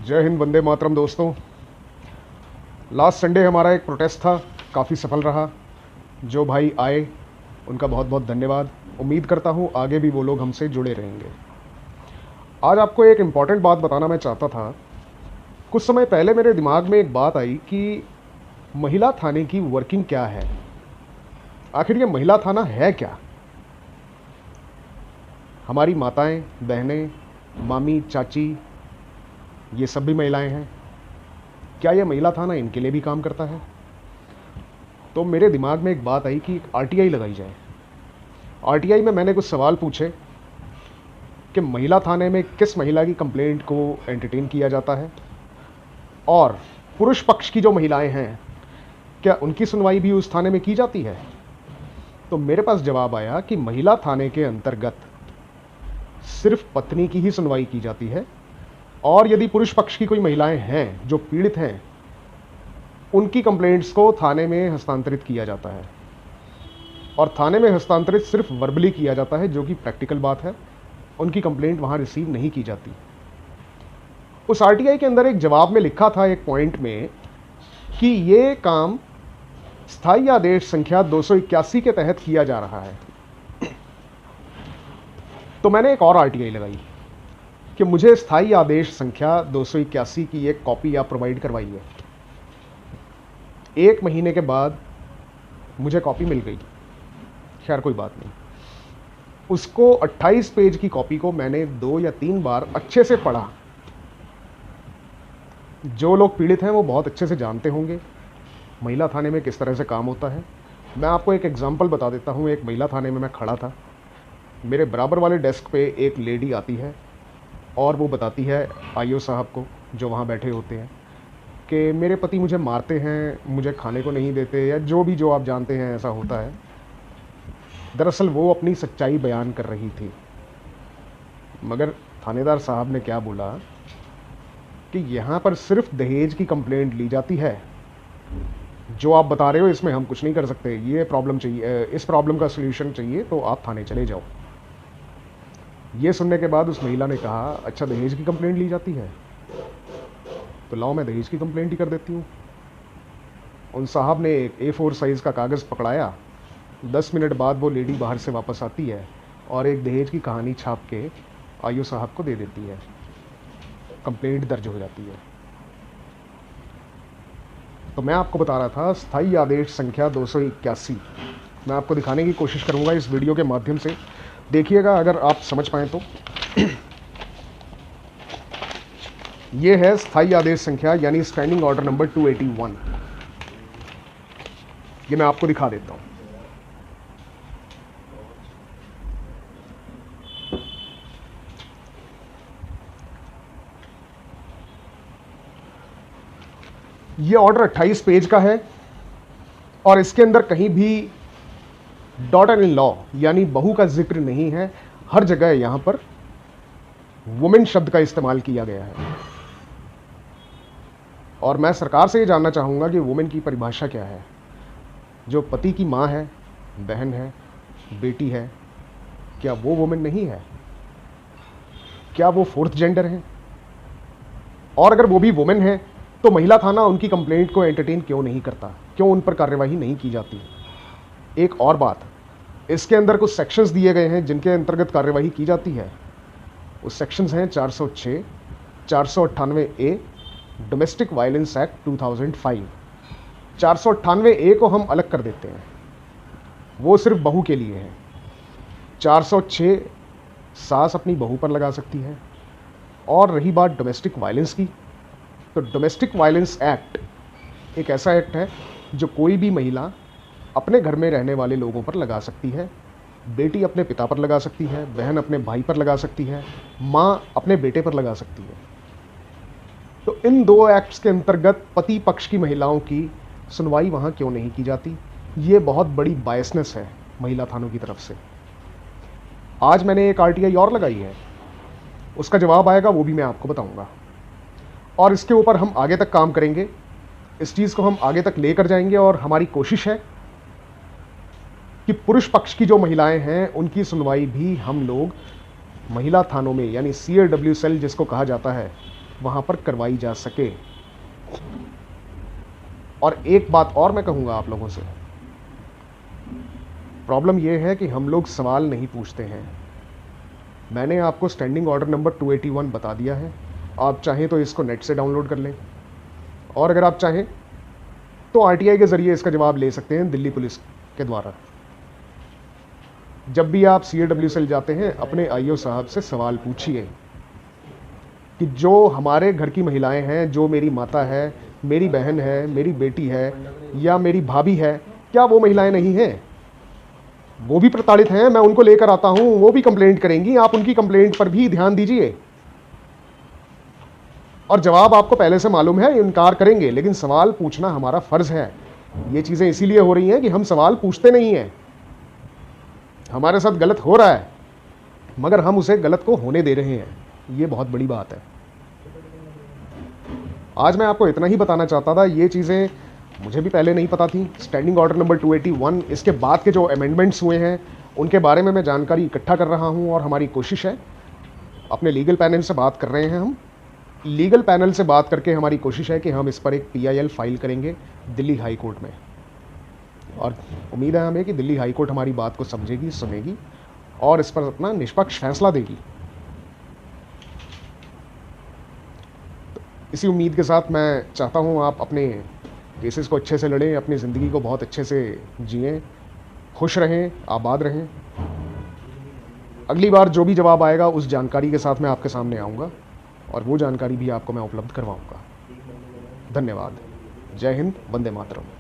जय हिंद, वंदे मातरम। दोस्तों, last Sunday हमारा एक प्रोटेस्ट था, काफ़ी सफल रहा। जो भाई आए उनका बहुत बहुत धन्यवाद। उम्मीद करता हूँ आगे भी वो लोग हमसे जुड़े रहेंगे। आज आपको एक इम्पॉर्टेंट बात बताना मैं चाहता था। कुछ समय पहले मेरे दिमाग में एक बात आई कि महिला थाने की वर्किंग क्या है। आखिर ये महिला थाना है क्या? हमारी माताएं, बहनें, मामी, चाची, ये सब भी महिलाएं हैं। क्या ये महिला थाना इनके लिए भी काम करता है? तो मेरे दिमाग में एक बात आई कि एक आरटीआई लगाई जाए। आरटीआई में मैंने कुछ सवाल पूछे कि महिला थाने में किस महिला की कंप्लेंट को एंटरटेन किया जाता है, और पुरुष पक्ष की जो महिलाएं हैं क्या उनकी सुनवाई भी उस थाने में की जाती है। तो मेरे पास जवाब आया कि महिला थाने के अंतर्गत सिर्फ पत्नी की ही सुनवाई की जाती है, और यदि पुरुष पक्ष की कोई महिलाएं हैं जो पीड़ित हैं, उनकी कंप्लेंट्स को थाने में हस्तांतरित किया जाता है। और थाने में हस्तांतरित सिर्फ वर्बली किया जाता है, जो कि प्रैक्टिकल बात है। उनकी कंप्लेंट वहां रिसीव नहीं की जाती। उस आरटीआई के अंदर एक जवाब में लिखा था, एक पॉइंट में, कि ये काम स्थायी आदेश संख्या 281 के तहत किया जा रहा है। तो मैंने एक और आरटीआई लगाई कि मुझे स्थायी आदेश संख्या 281 की एक कॉपी आप प्रोवाइड करवाइए। 1 महीने के बाद मुझे कॉपी मिल गई। खैर, कोई बात नहीं। उसको 28 पेज की कॉपी को मैंने 2 या 3 बार अच्छे से पढ़ा। जो लोग पीड़ित हैं वो बहुत अच्छे से जानते होंगे महिला थाने में किस तरह से काम होता है। मैं आपको एक एग्जांपल बता देता हूँ। एक महिला थाने में मैं खड़ा था। मेरे बराबर वाले डेस्क पे एक लेडी आती है और वो बताती है आईओ साहब को, जो वहाँ बैठे होते हैं, कि मेरे पति मुझे मारते हैं, मुझे खाने को नहीं देते, या जो आप जानते हैं ऐसा होता है। दरअसल वो अपनी सच्चाई बयान कर रही थी, मगर थानेदार साहब ने क्या बोला कि यहाँ पर सिर्फ दहेज की कंप्लेंट ली जाती है। जो आप बता रहे हो इसमें हम कुछ नहीं कर सकते। ये प्रॉब्लम चाहिए, इस प्रॉब्लम का सलूशन चाहिए तो आप थाने चले जाओ। ये सुनने के बाद उस महिला ने कहा, अच्छा दहेज की कंप्लेंट ली जाती है, तो लाओ मैं दहेज की कंप्लेंट ही कर देती हूँ। उन साहब ने एक A4 साइज़ का कागज़ पकड़ाया। 10 मिनट बाद वो लेडी बाहर से वापस आती है और एक दहेज की कहानी छाप के आईओ साहब को दे देती है। कंप्लेंट दर्ज हो जाती है। तो मैं आपको बता रहा था स्थायी आदेश संख्या 281। मैं आपको दिखाने की कोशिश करूंगा इस वीडियो के माध्यम से। देखिएगा अगर आप समझ पाएँ तो। ये है स्थायी आदेश संख्या, यानी स्टैंडिंग ऑर्डर नंबर 281। ये मैं आपको दिखा देता हूं। ये ऑर्डर 28 पेज का है और इसके अंदर कहीं भी डॉटर इन लॉ यानी बहू का जिक्र नहीं है। हर जगह यहां पर वुमेन शब्द का इस्तेमाल किया गया है। और मैं सरकार से ये जानना चाहूँगा कि वुमेन की परिभाषा क्या है। जो पति की माँ है, बहन है, बेटी है, क्या वो वुमेन नहीं है? क्या वो 4th जेंडर है? और अगर वो भी वुमेन है तो महिला थाना उनकी कंप्लेंट को एंटरटेन क्यों नहीं करता? क्यों उन पर कार्यवाही नहीं की जाती? एक और बात, इसके अंदर कुछ सेक्शंस दिए गए हैं जिनके अंतर्गत कार्यवाही की जाती है। उस सेक्शंस हैं 406, 498A domestic violence act 2005। 498A को हम अलग कर देते हैं, वो सिर्फ बहू के लिए है। 406 सास अपनी बहू पर लगा सकती है। और रही बात डोमेस्टिक वायलेंस की, तो डोमेस्टिक वायलेंस एक्ट एक ऐसा एक्ट है जो कोई भी महिला अपने घर में रहने वाले लोगों पर लगा सकती है। बेटी अपने पिता पर लगा सकती है, बहन अपने भाई पर लगा सकती है, माँ अपने बेटे पर लगा सकती है। तो इन 2 एक्ट्स के अंतर्गत पति पक्ष की महिलाओं की सुनवाई वहाँ क्यों नहीं की जाती? ये बहुत बड़ी बायसनेस है महिला थानों की तरफ से। आज मैंने एक आरटीआई और लगाई है, उसका जवाब आएगा, वो भी मैं आपको बताऊंगा। और इसके ऊपर हम आगे तक काम करेंगे, इस चीज़ को हम आगे तक लेकर जाएंगे। और हमारी कोशिश है कि पुरुष पक्ष की जो महिलाएं हैं उनकी सुनवाई भी हम लोग महिला थानों में, यानी CAW सेल जिसको कहा जाता है, वहाँ पर करवाई जा सके। और एक बात और मैं कहूँगा आप लोगों से, प्रॉब्लम ये है कि हम लोग सवाल नहीं पूछते हैं। मैंने आपको स्टैंडिंग ऑर्डर नंबर 281 बता दिया है, आप चाहें तो इसको नेट से डाउनलोड कर लें, और अगर आप चाहें तो आरटीआई के ज़रिए इसका जवाब ले सकते हैं दिल्ली पुलिस के द्वारा। जब भी आप सीएडब्ल्यू सेल जाते हैं, अपने आईओ साहब से सवाल पूछिए कि जो हमारे घर की महिलाएं हैं, जो मेरी माता है, मेरी बहन है, मेरी बेटी है या मेरी भाभी है, क्या वो महिलाएं नहीं हैं? वो भी प्रताड़ित हैं, मैं उनको लेकर आता हूं, वो भी कंप्लेंट करेंगी, आप उनकी कंप्लेंट पर भी ध्यान दीजिए। और जवाब आपको पहले से मालूम है, इनकार करेंगे, लेकिन सवाल पूछना हमारा फर्ज है। ये चीज़ें इसीलिए हो रही हैं कि हम सवाल पूछते नहीं हैं। हमारे साथ गलत हो रहा है, मगर हम उसे गलत को होने दे रहे हैं, ये बहुत बड़ी बात है। आज मैं आपको इतना ही बताना चाहता था। ये चीज़ें मुझे भी पहले नहीं पता थी। स्टैंडिंग ऑर्डर नंबर 281, इसके बाद के जो अमेंडमेंट्स हुए हैं उनके बारे में मैं जानकारी इकट्ठा कर रहा हूं, और हमारी कोशिश है, अपने लीगल पैनल से बात कर रहे हैं हम, लीगल पैनल से बात करके हमारी कोशिश है कि हम इस पर एक PIL फाइल करेंगे दिल्ली हाई कोर्ट में, और उम्मीद है हमें कि दिल्ली हाई कोर्ट हमारी बात को समझेगी, सुनेगी और इस पर अपना निष्पक्ष फैसला देगी। तो इसी उम्मीद के साथ मैं चाहता हूं आप अपने केसेस को अच्छे से लड़ें, अपनी ज़िंदगी को बहुत अच्छे से जिएं, खुश रहें, आबाद रहें। अगली बार जो भी जवाब आएगा उस जानकारी के साथ मैं आपके सामने आऊँगा, और वो जानकारी भी आपको मैं उपलब्ध करवाऊँगा। धन्यवाद। जय हिंद, वंदे मातरम।